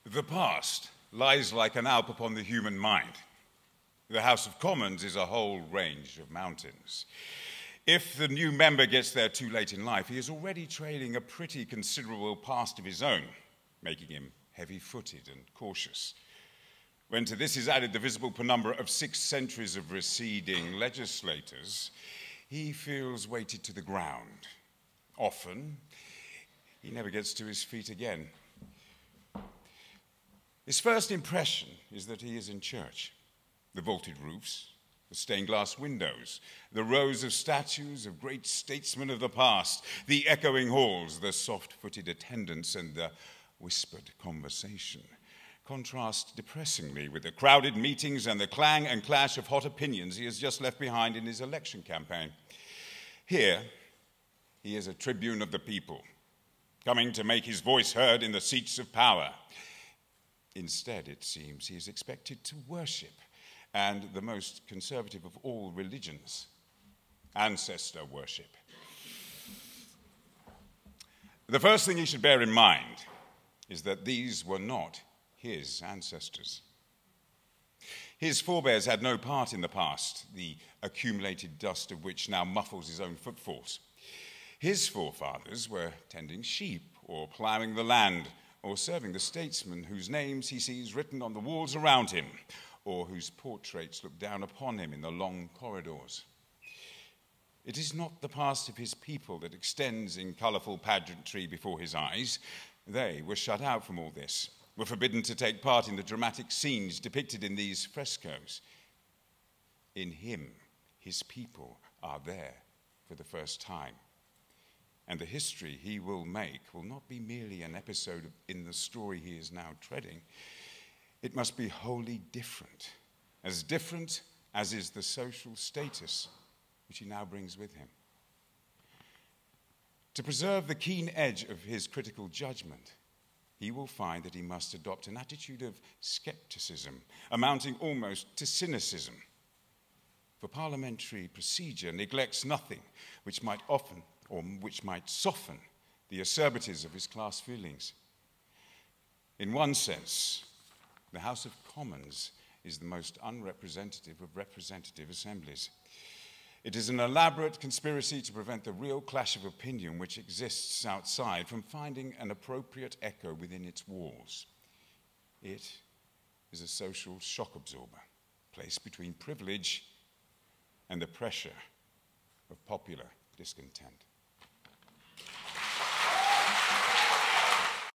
The past lies like an Alp upon the human mind. The House of Commons is a whole range of mountains. If the new member gets there too late in life, he is already trailing a pretty considerable past of his own, making him heavy-footed and cautious. When to this is added the visible penumbra of 6 centuries of receding legislators, he feels weighted to the ground. Often, he never gets to his feet again. His first impression is that he is in church. The vaulted roofs, the stained glass windows, the rows of statues of great statesmen of the past, the echoing halls, the soft-footed attendants, and the whispered conversation contrast depressingly with the crowded meetings and the clang and clash of hot opinions he has just left behind in his election campaign. Here, he is a tribune of the people, coming to make his voice heard in the seats of power. Instead, it seems, he is expected to worship, and the most conservative of all religions, ancestor worship. The first thing he should bear in mind is that these were not his ancestors. His forebears had no part in the past, the accumulated dust of which now muffles his own footfalls. His forefathers were tending sheep, or ploughing the land, or serving the statesmen whose names he sees written on the walls around him, or whose portraits look down upon him in the long corridors. It is not the past of his people that extends in colourful pageantry before his eyes. They were shut out from all this, were forbidden to take part in the dramatic scenes depicted in these frescoes. In him, his people are there for the first time. And the history he will make will not be merely an episode in the story he is now treading. It must be wholly different as is the social status which he now brings with him. To preserve the keen edge of his critical judgment, he will find that he must adopt an attitude of skepticism, amounting almost to cynicism. For parliamentary procedure neglects nothing which might soften the acerbities of his class feelings. In one sense, the House of Commons is the most unrepresentative of representative assemblies. It is an elaborate conspiracy to prevent the real clash of opinion which exists outside from finding an appropriate echo within its walls. It is a social shock absorber, placed between privilege and the pressure of popular discontent.